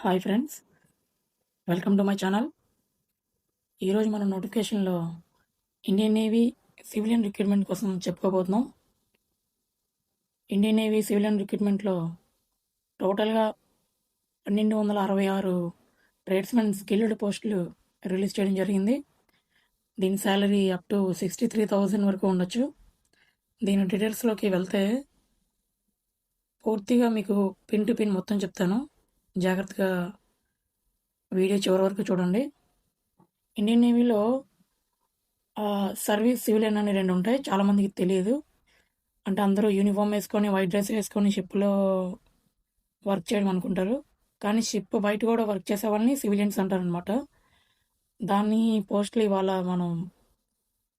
Hi friends, welcome to my channel. ఈరోజు మనం నోటిఫికేషన్లో ఇండియన్ నేవీ సివిలియన్ రిక్రూట్మెంట్ కోసం చెప్పుకోబోతున్నాం. ఇండియన్ నేవీ సివిలియన్ రిక్రూట్మెంట్లో టోటల్గా 1266 ట్రేడ్స్మెన్ స్కిల్డ్ పోస్టులు రిలీజ్ చేయడం జరిగింది. దీని శాలరీ అప్ టు 63,000 వరకు ఉండొచ్చు. దీని డీటెయిల్స్లోకి వెళ్తే పూర్తిగా మీకు పిన్ టు పిన్ మొత్తం చెప్తాను. జాగ్రత్తగా వీడియో చివరి వరకు చూడండి. ఇండియన్ నేవీలో సర్వీస్ సివిలియన్ అని రెండు ఉంటాయి. చాలామందికి తెలియదు. అంటే అందరూ యూనిఫామ్ వేసుకొని వైట్ డ్రెస్ వేసుకొని షిప్లో వర్క్ చేయడం అనుకుంటారు. కానీ షిప్ బయట కూడా వర్క్ చేసే వాళ్ళని సివిలియన్స్ అంటారనమాట. దాన్ని పోస్టులు ఇవాళ మనం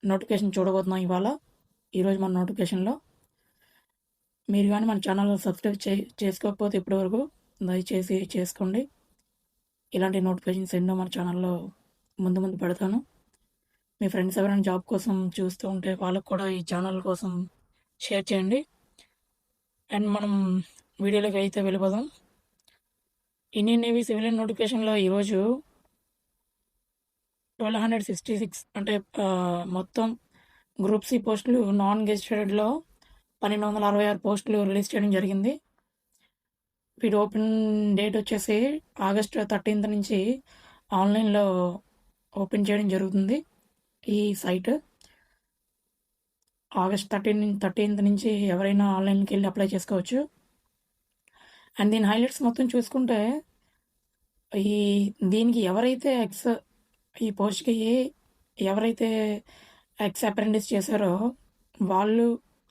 నోటిఫికేషన్ చూడబోతున్నాం. ఈరోజు మన నోటిఫికేషన్లో మీరు కానీ మన ఛానల్ సబ్స్క్రైబ్ చేసుకోకపోతే ఇప్పటివరకు దయచేసి చేసుకోండి. ఇలాంటి నోటిఫికేషన్స్ ఎన్నో మన ఛానల్లో ముందు పెడతాను. మీ ఫ్రెండ్స్ ఎవరైనా జాబ్ కోసం చూస్తూ ఉంటే వాళ్ళకు కూడా ఈ ఛానల్ కోసం షేర్ చేయండి. అండ్ మనం వీడియోలోకి అయితే వెళ్ళిపోదాం. ఇండియన్ నేవీ సివిలియన్ నోటిఫికేషన్లో ఈరోజు 1266 అంటే మొత్తం గ్రూప్ సి పోస్టులు నాన్ గెజిటెడ్లో 1266 పోస్టులు రిలీజ్ చేయడం జరిగింది. వీటి ఓపెన్ డేట్ వచ్చేసి ఆగస్టు 13th నుంచి ఆన్లైన్లో ఓపెన్ చేయడం జరుగుతుంది. ఈ సైట్ ఆగస్ట్ 13th నుంచి ఎవరైనా ఆన్లైన్కి వెళ్ళి అప్లై చేసుకోవచ్చు. అండ్ దీని హైలైట్స్ మొత్తం చూసుకుంటే దీనికి ఎవరైతే ఈ పోస్ట్కి ఎవరైతే అప్రెంటిస్ చేశారో వాళ్ళు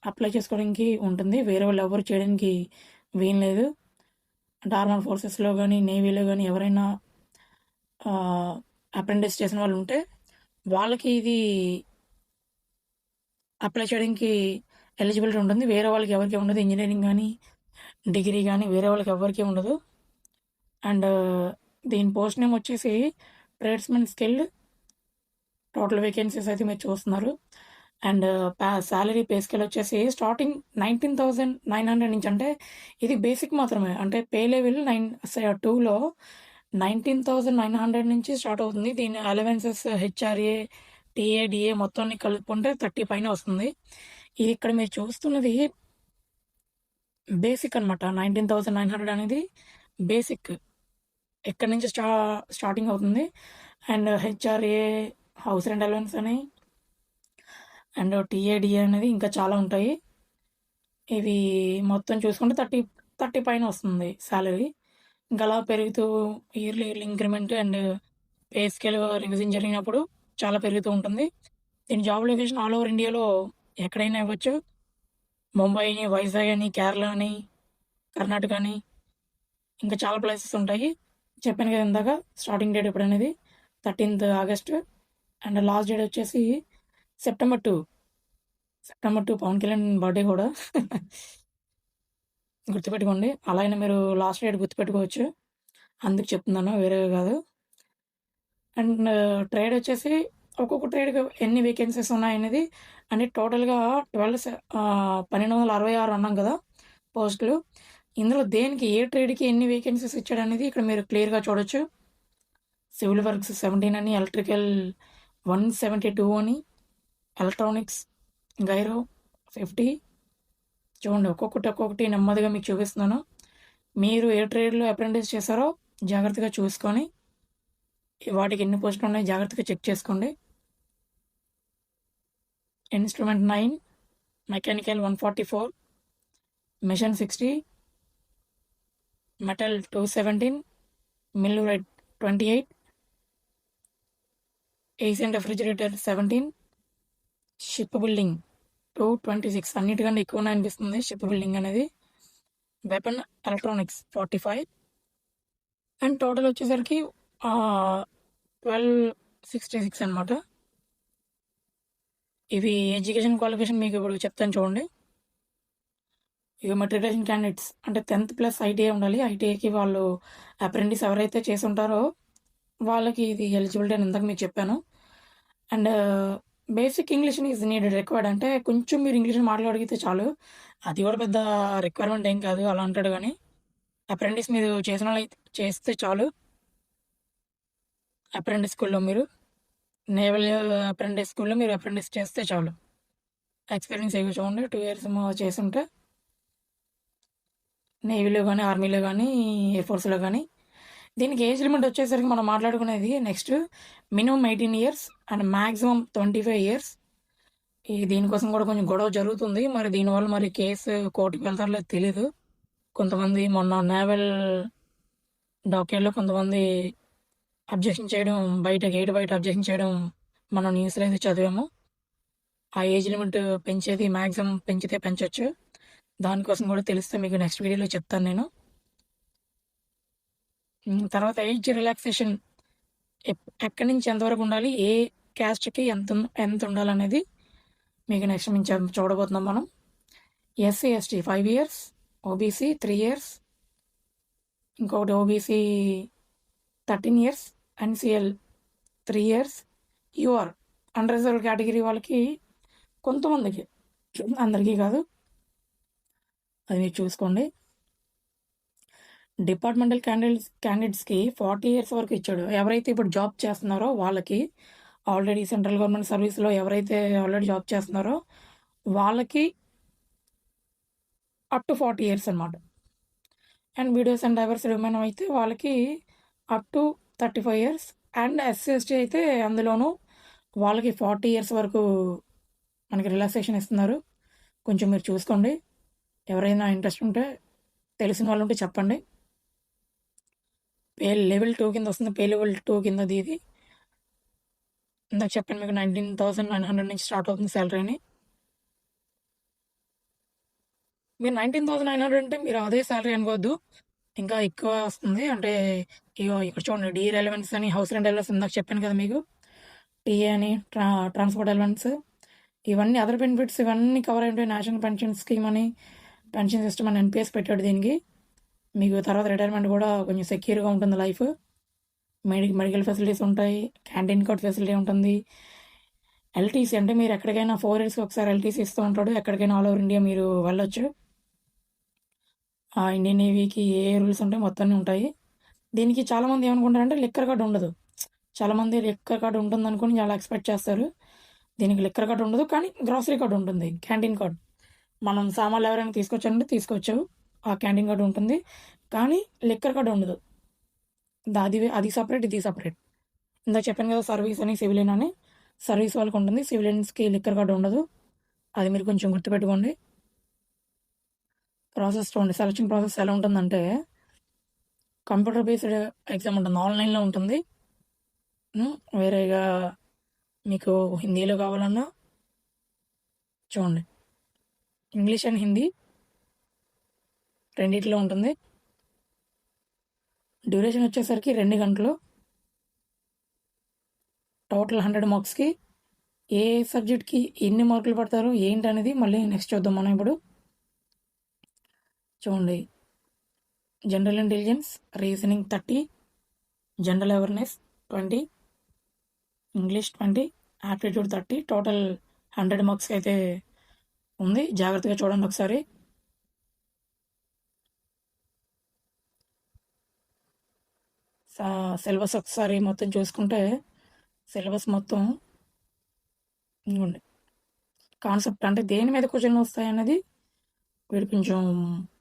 అప్లై చేసుకోవడానికి ఉంటుంది. వేరే వాళ్ళు ఎవరు చేయడానికి వీలు లేదు. అంటే ఆర్మర్ ఫోర్సెస్లో కానీ నేవీలో కానీ ఎవరైనా అప్రెంటిస్ చేసిన వాళ్ళు ఉంటే వాళ్ళకి ఇది అప్లై చేయడానికి ఎలిజిబిలిటీ ఉంటుంది. వేరే వాళ్ళకి ఎవరికి ఉండదు. ఇంజనీరింగ్ కానీ డిగ్రీ కానీ వేరే వాళ్ళకి ఎవరికి ఉండదు. అండ్ దీని పోస్ట్ నేమ్ వచ్చేసి ట్రేడ్స్మెన్ స్కిల్డ్. టోటల్ వేకెన్సీస్ అయితే మీరు చూస్తున్నారు. అండ్ శాలరీ పే స్కేల్ వచ్చేసి స్టార్టింగ్ 19,900 నుంచి. అంటే ఇది బేసిక్ మాత్రమే. అంటే పే లెవెల్ 2లో 19,900 నుంచి స్టార్ట్ అవుతుంది. దీని అలవెన్సెస్ హెచ్ఆర్ఏ టీఏడిఏ మొత్తాన్ని కలుపుకుంటే 30 పైన వస్తుంది. ఇది ఇక్కడ మీరు చూస్తున్నది బేసిక్ అనమాట. 19,900 అనేది బేసిక్. ఎక్కడి నుంచి స్టార్టింగ్ అవుతుంది. And HRA house rent allowance అని అండ్ టీఏడిఏ అనేది ఇంకా చాలా ఉంటాయి. ఇవి మొత్తం చూసుకుంటే 30 పైన వస్తుంది శాలరీ. ఇంకా అలా పెరుగుతూ yearly increment and pay scale revision జరిగినప్పుడు చాలా పెరుగుతూ ఉంటుంది. దీని జాబ్ లొకేషన్ ఆల్ ఓవర్ ఇండియాలో ఎక్కడైనా ఇవ్వచ్చు. ముంబై అని, వైజాగ్ అని, కేరళ అని, కర్ణాటక అని ఇంకా చాలా ప్లేసెస్ ఉంటాయి. చెప్పాను కదా ఇందాక స్టార్టింగ్ డేట్ ఎప్పుడనేది 13th August. And last date వచ్చేసి సెప్టెంబర్ 2 పవన్ కళ్యాణ్ బర్త్డే కూడా గుర్తుపెట్టుకోండి. అలాగే మీరు లాస్ట్ డేట్ గుర్తుపెట్టుకోవచ్చు. అందుకు చెప్తున్నాను, వేరే కాదు. అండ్ ట్రేడ్ వచ్చేసి ఒక్కొక్క ట్రేడ్కి ఎన్ని వేకెన్సీస్ ఉన్నాయనేది అంటే టోటల్గా 1266 అన్నాం కదా పోస్టులు. ఇందులో దేనికి ఏ ట్రేడ్కి ఎన్ని వేకెన్సీస్ ఇచ్చాడనేది ఇక్కడ మీరు క్లియర్గా చూడొచ్చు. సివిల్ వర్క్స్ 17 అని, ఎలక్ట్రికల్ 172 అని, ఎలక్ట్రానిక్స్ గైరో 50. చూడండి, ఒక్కొక్కటి నెమ్మదిగా మీకు చూపిస్తున్నాను. మీరు ఏ ట్రేడ్లో అప్రెంటిస్ చేశారో జాగ్రత్తగా చూసుకొని వాటికి ఎన్ని పోస్టులు ఉన్నాయో జాగ్రత్తగా చెక్ చేసుకోండి. Instrument 9, mechanical 144, machine 60, metal 217, millwright 28, AC and refrigerator 17, ship building 226. అన్నిటికంటే ఎక్కువనే అనిపిస్తుంది షిప్ బిల్డింగ్ అనేది. Weapon electronics 45. అండ్ టోటల్ వచ్చేసరికి 1266 అనమాట. ఇవి ఎడ్యుకేషన్ క్వాలిఫికేషన్ మీకు ఇప్పుడు చెప్తాను చూడండి. ఇక మెట్రికులేషన్ క్యాండిడేట్స్ అంటే 10th+ ఐటీఐ ఉండాలి. ఐటీఐకి వాళ్ళు అప్రెంటిస్ ఎవరైతే చేసి ఉంటారో వాళ్ళకి ఇది ఎలిజిబిలిటీ అని ఇందాక మీకు చెప్పాను. And basic English is needed, required. అంటే కొంచెం మీరు ఇంగ్లీష్ మాట్లాడితే చాలు. అది కూడా పెద్ద రిక్వైర్మెంట్ ఏం కాదు అలా అంటాడు. కానీ అప్రెంటిస్ మీరు చేస్తే చాలు. అప్రెంటిస్ స్కూల్‌లో మీరు నేవల్ అప్రెంటిస్ స్కూల్‌లో మీరు అప్రెంటిస్ చేస్తే చాలు. ఎక్స్‌పీరియన్స్ ఎక్కువ చూడండి 2 ఇయర్స్ ఏమో చేసుంటే నేవీలో గానీ, ఆర్మీలో గానీ, ఎయిర్ ఫోర్స్‌లో గానీ. దీనికి ఏజ్ లిమిట్ వచ్చేసరికి మనం మాట్లాడుకునేది next minimum 18 years and maximum 25 years. దీనికోసం కూడా కొంచెం గొడవ జరుగుతుంది. మరి దీనివల్ల మరి కేసు కోర్టుకి వెళ్తారో లేదో తెలీదు. కొంతమంది మొన్న నేవల్ డాక్యార్డ్‌లో కొంతమంది అబ్జెక్షన్ చేయడం గేట్ బయట అబ్జెక్షన్ చేయడం మనం న్యూస్‌లో అయితే చదివాము. ఆ ఏజ్ లిమిట్ పెంచేది మాక్సిమం పెంచితే పెంచొచ్చు. దానికోసం కూడా తెలిస్తే మీకు నెక్స్ట్ వీడియోలో చెప్తాను నేను. తర్వాత ఏజ్ రిలాక్సేషన్ ఎక్కడి నుంచి ఎంతవరకు ఉండాలి, ఏ క్యాస్ట్‌కి ఎంత ఉండాలనేది మీకు నెక్స్ట్ మేము చూడబోతున్నాం మనం. SC, ST 5 years, OBC 3 years, ఇంకొకటి OBC 13 years, NCL 3 years, UR unreserved category వాళ్ళకి కొంతమందికి, అందరికీ కాదు, అది మీరు చూసుకోండి. డిపార్ట్మెంటల్ క్యాండిడేట్స్కి 40 ఇయర్స్ వరకు ఇచ్చాడు. ఎవరైతే ఇప్పుడు జాబ్ చేస్తున్నారో వాళ్ళకి, ఆల్రెడీ సెంట్రల్ గవర్నమెంట్ సర్వీస్లో ఎవరైతే ఆల్రెడీ జాబ్ చేస్తున్నారో వాళ్ళకి అప్ టు 40 ఇయర్స్ అనమాట. And videos and diverse women అయితే వాళ్ళకి up to 35 years. And SC ST అయితే అందులోనూ వాళ్ళకి 40 ఇయర్స్ వరకు మనకి రిలాక్సేషన్ ఇస్తున్నారు. కొంచెం మీరు చూసుకోండి. ఎవరైనా ఇంట్రెస్ట్ ఉంటే, తెలిసిన వాళ్ళు ఉంటే చెప్పండి. పే లెవెల్ 2 కింద వస్తుంది. పే లెవెల్ 2 కిందది ఇది. ఇందాక చెప్పాను మీకు 19,900 నుంచి స్టార్ట్ అవుతుంది శాలరీ అని. మీరు 19,900 అంటే మీరు అదే శాలరీ అనుకోవద్దు, ఇంకా ఎక్కువ వస్తుంది. అంటే ఇగో ఇక్కడ చూడండి, డీ రెలవెన్స్ అని, హౌస్ రెంట్ అలవెన్స్ ఇందాక చెప్పాను కదా మీకు, టీఏ అని, ట్రాన్స్పోర్ట్ అలవెన్స్, ఇవన్నీ అదర్ బెనిఫిట్స్ ఇవన్నీ కవర్ అయి ఉంటాయి. నేషనల్ పెన్షన్ స్కీమ్ అని, పెన్షన్ సిస్టమ్ అని ఎన్పిఎస్ పెట్టాడు దీనికి. మీకు తర్వాత రిటైర్మెంట్ కూడా కొంచెం సెక్యూర్గా ఉంటుంది లైఫ్. మెడికల్ ఫెసిలిటీస్ ఉంటాయి, క్యాంటీన్ కార్డ్ ఫెసిలిటీ ఉంటుంది. ఎల్టీసీ అంటే మీరు ఎక్కడికైనా 4 ఇయర్స్కి ఒకసారి ఎల్టీసీ ఇస్తూ ఉంటాడు. ఎక్కడికైనా ఆల్ ఓవర్ ఇండియా మీరు వెళ్ళొచ్చు. ఇండియన్ నేవీకి ఏ రూల్స్ ఉంటాయి మొత్తం ఉంటాయి. దీనికి చాలామంది ఏమనుకుంటారంటే లిక్కర్ కార్డు ఉండదు. చాలామంది లిక్కర్ కార్డు ఉంటుంది అనుకుని చాలా ఎక్స్పెక్ట్ చేస్తారు. దీనికి లిక్కర్ కార్డు ఉండదు, కానీ గ్రాసరీ కార్డు ఉంటుంది, క్యాంటీన్ కార్డు. మనం సామాన్లు ఎవరైనా తీసుకొచ్చారంటే తీసుకోవచ్చు, ఆ క్యాంటీన్ కార్డు ఉంటుంది. కానీ లిక్కర్ కార్డు ఉండదు. అది సపరేట్, ఇది సపరేట్. ఇందాక చెప్పాను కదా, సర్వీస్ అని, సివిలియన్ అని. సర్వీస్ వాళ్ళకి ఉంటుంది, సివిలియన్స్కి లిక్కర్ కార్డు ఉండదు. అది మీరు కొంచెం గుర్తుపెట్టుకోండి. ప్రాసెస్ చూడండి. సెలక్షన్ ప్రాసెస్ ఎలా ఉంటుందంటే, కంప్యూటర్ బేస్డ్ ఎగ్జామ్ ఉంటుంది, ఆన్లైన్లో ఉంటుంది. వేరేగా మీకు హిందీలో కావాలన్నా చూడండి, ఇంగ్లీష్ అండ్ హిందీ రెండిట్లో ఉంటుంది. డ్యూరేషన్ వచ్చేసరికి 2 గంటలు. టోటల్ 100 మార్క్స్కి. ఏ సబ్జెక్ట్కి ఎన్ని మార్కులు పడతారు ఏంటి అనేది మళ్ళీ నెక్స్ట్ చూద్దాం మనం ఇప్పుడు. చూడండి, general intelligence, reasoning 30, general awareness 20, English 20, aptitude 30. Total 100 మార్క్స్కి అయితే ఉంది. జాగ్రత్తగా చూడండి ఒకసారి. సిలబస్ ఒకసారి మొత్తం చూసుకుంటే, సిలబస్ మొత్తం ఇవ్వండి. కాన్సెప్ట్ అంటే దేని మీద క్వశ్చన్లు వస్తాయి అనేది వీడు కొంచెం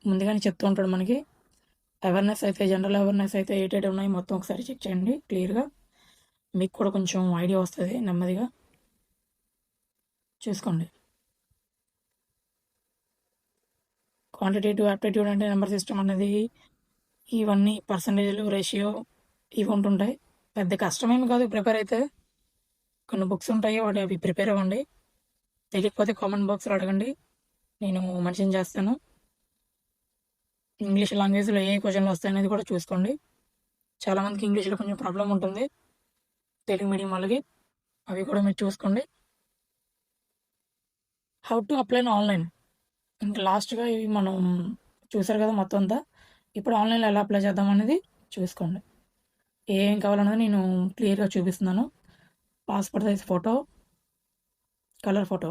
ముందుగానే చెప్తూ ఉంటాడు మనకి. అవేర్నెస్ అయితే, జనరల్ అవేర్నెస్ అయితే 8 ఉన్నాయి, మొత్తం ఒకసారి చెక్ చేయండి క్లియర్గా. మీకు కూడా కొంచెం ఐడియా వస్తుంది, నెమ్మదిగా చూసుకోండి. క్వాంటిటేటివ్ యాప్టిట్యూడ్ అంటే నెంబర్ సిస్టమ్ అనేది, ఇవన్నీ పర్సంటేజ్లు, రేషియో ఇవి ఉంటుంటాయి. పెద్ద కష్టమేమి కాదు ప్రిపేర్ అయితే. కొన్ని బుక్స్ ఉంటాయి, వాటి అవి ప్రిపేర్ అవ్వండి. తెలియకపోతే కామెంట్ బాక్స్లో అడగండి, నేను మెన్షన్ చేస్తాను. ఇంగ్లీష్ లాంగ్వేజ్లో ఏ క్వశ్చన్లు వస్తాయనేది కూడా చూసుకోండి. చాలామందికి ఇంగ్లీష్లో కొంచెం ప్రాబ్లం ఉంటుంది, తెలుగు మీడియం వాళ్ళకి. అవి కూడా మీరు చూసుకోండి. హౌ టు అప్లై ఆన్లైన్, ఇంకా లాస్ట్గా ఇవి మనం చూసారు కదా మొత్తం అంతా. ఇప్పుడు ఆన్లైన్లో ఎలా అప్లై చేద్దాం అనేది చూసుకోండి. ఏం కావాలన్నది నేను క్లియర్గా చూపిస్తున్నాను. Passport size photo, colour photo,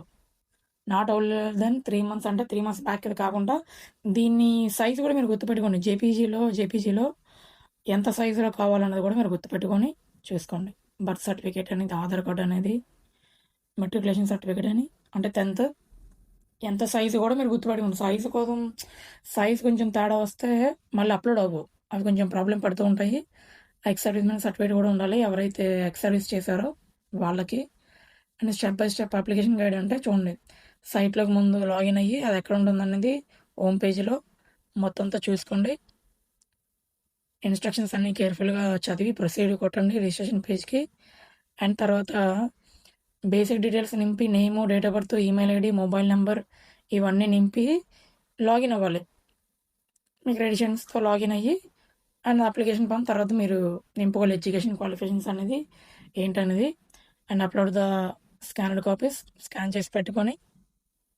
not older than 3 months, అంటే 3 months బ్యాక్ అది కాకుండా దీన్ని సైజ్ కూడా మీరు గుర్తుపెట్టుకోండి. జేపీజీలో ఎంత సైజులో కావాలన్నది కూడా మీరు గుర్తుపెట్టుకొని చూసుకోండి. బర్త్ సర్టిఫికేట్ అనేది, ఆధార్ కార్డ్ అనేది, మెట్రికులేషన్ సర్టిఫికేట్ అని, అంటే 10th ఎంత సైజు కూడా మీరు గుర్తుపెట్టుకోండి. సైజు కోసం సైజ్ కొంచెం తేడా వస్తే మళ్ళీ అప్లోడ్ అవ్వవు. అవి కొంచెం ప్రాబ్లం పడుతూ ఉంటాయి. ఎక్స్ సర్వీస్‌మెన్ సర్టిఫికేట్ కూడా ఉండాలి. ఎవరైతే ఎక్స్ సర్వీస్ చేశారో వాళ్ళకి. And step by step application guide అంటే చూడండి. సైట్‌లోకి ముందు లాగిన్ అయ్యి అది ఎక్కడ ఉంటుందనేది హోమ్ పేజీలో మొత్తం అంతా చూసుకోండి. ఇన్స్ట్రక్షన్స్ అన్నీ కేర్ఫుల్గా చదివి ప్రొసీడ్ కొట్టండి రిజిస్ట్రేషన్ పేజ్కి. అండ్ తర్వాత బేసిక్ డీటెయిల్స్ నింపి name, date of birth, email ID, mobile number ఇవన్నీ నింపి లాగిన్ అవ్వాలి. మీ క్రెడిషన్స్తో లాగిన్ అయ్యి అండ్ అప్లికేషన్ ఫామ్ తర్వాత మీరు నింపుకోవాలి ఎడ్యుకేషన్ క్వాలిఫికేషన్స్ అనేది ఏంటనేది. And upload the scanned copies scan చేసి పెట్టుకొని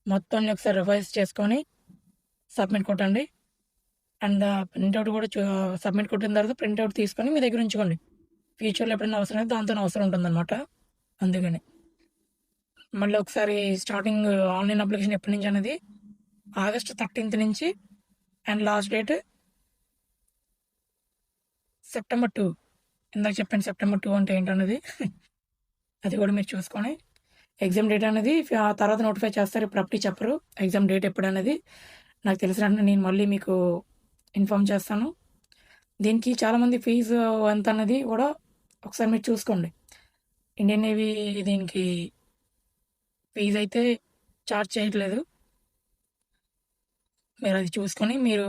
మొత్తాన్ని ఒకసారి రివైజ్ చేసుకొని సబ్మిట్ కొట్టండి. అండ్ ప్రింట్అవుట్ కూడా సబ్మిట్ కొట్టిన తర్వాత ప్రింట్అవుట్ తీసుకొని మీ దగ్గర ఉంచుకోండి. ఫ్యూచర్లో ఎప్పుడైనా అవసరం అయితే దాంతో అవసరం ఉంటుందన్నమాట. అందుకని మళ్ళీ ఒకసారి స్టార్టింగ్ ఆన్లైన్ అప్లికేషన్ ఎప్పటి నుంచి అనేది August 13th నుంచి అండ్ లాస్ట్ డేట్ September 2. ఇందాక చెప్పాను September 2 అంటే ఏంటన్నది. అది కూడా మీరు చూసుకొని ఎగ్జామ్ డేట్ అనేది ఆ తర్వాత నోటిఫై చేస్తారు. ఇప్పుడు అప్పటికి చెప్పరు ఎగ్జామ్ డేట్ ఎప్పుడు అనేది. నాకు తెలిసినట్టు నేను మళ్ళీ మీకు ఇన్ఫామ్ చేస్తాను. దీనికి చాలామంది ఫీజు ఎంత అన్నది కూడా ఒకసారి మీరు చూసుకోండి. ఇండియన్ నేవీ దీనికి ఫీజు అయితే ఛార్జ్ చేయట్లేదు. మీరు అది చూసుకొని మీరు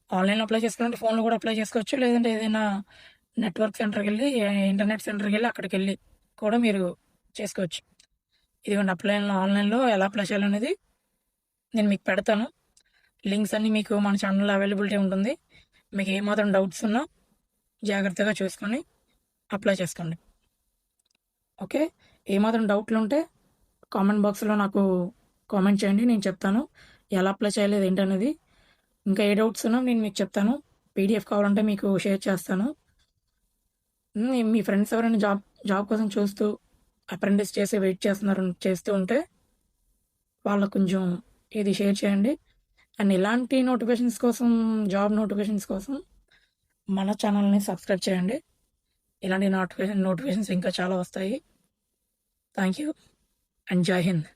ఆన్లైన్లో అప్లై చేసుకుంటే ఫోన్లో కూడా అప్లై చేసుకోవచ్చు. లేదంటే ఏదైనా నెట్వర్క్ సెంటర్కి వెళ్ళి ఇంటర్నెట్ సెంటర్కి వెళ్ళి అక్కడికి వెళ్ళి కూడా మీరు చేసుకోవచ్చు. ఇదిగోండి ఆన్లైన్లో ఎలా అప్లై చేయాలనేది నేను మీకు పెడతాను. లింక్స్ అన్నీ మీకు మన ఛానల్లో అవైలబిలిటీ ఉంటుంది. మీకు ఏమాత్రం డౌట్స్ ఉన్నా జాగ్రత్తగా చూసుకొని అప్లై చేసుకోండి. ఓకే, ఏమాత్రం డౌట్లు ఉంటే కామెంట్ బాక్స్లో నాకు కామెంట్ చేయండి. నేను చెప్తాను ఎలా అప్లై చేయలేదు ఏంటనేది. ఇంకా ఏ డౌట్స్ ఉన్నా నేను మీకు చెప్తాను. పీడిఎఫ్ కావాలంటే మీకు షేర్ చేస్తాను. మీ ఫ్రెండ్స్ ఎవరైనా జాబ్ కోసం చూస్తూ అప్రెంటిస్ చేసి వెయిట్ చేస్తూ ఉంటే వాళ్ళకు కొంచెం ఇది షేర్ చేయండి. అండ్ ఇలాంటి జాబ్ నోటిఫికేషన్స్ కోసం మన ఛానల్ని సబ్స్క్రైబ్ చేయండి. ఇలాంటి నోటిఫికేషన్స్ ఇంకా చాలా వస్తాయి. థ్యాంక్ యూ అండ్ జై హింద్.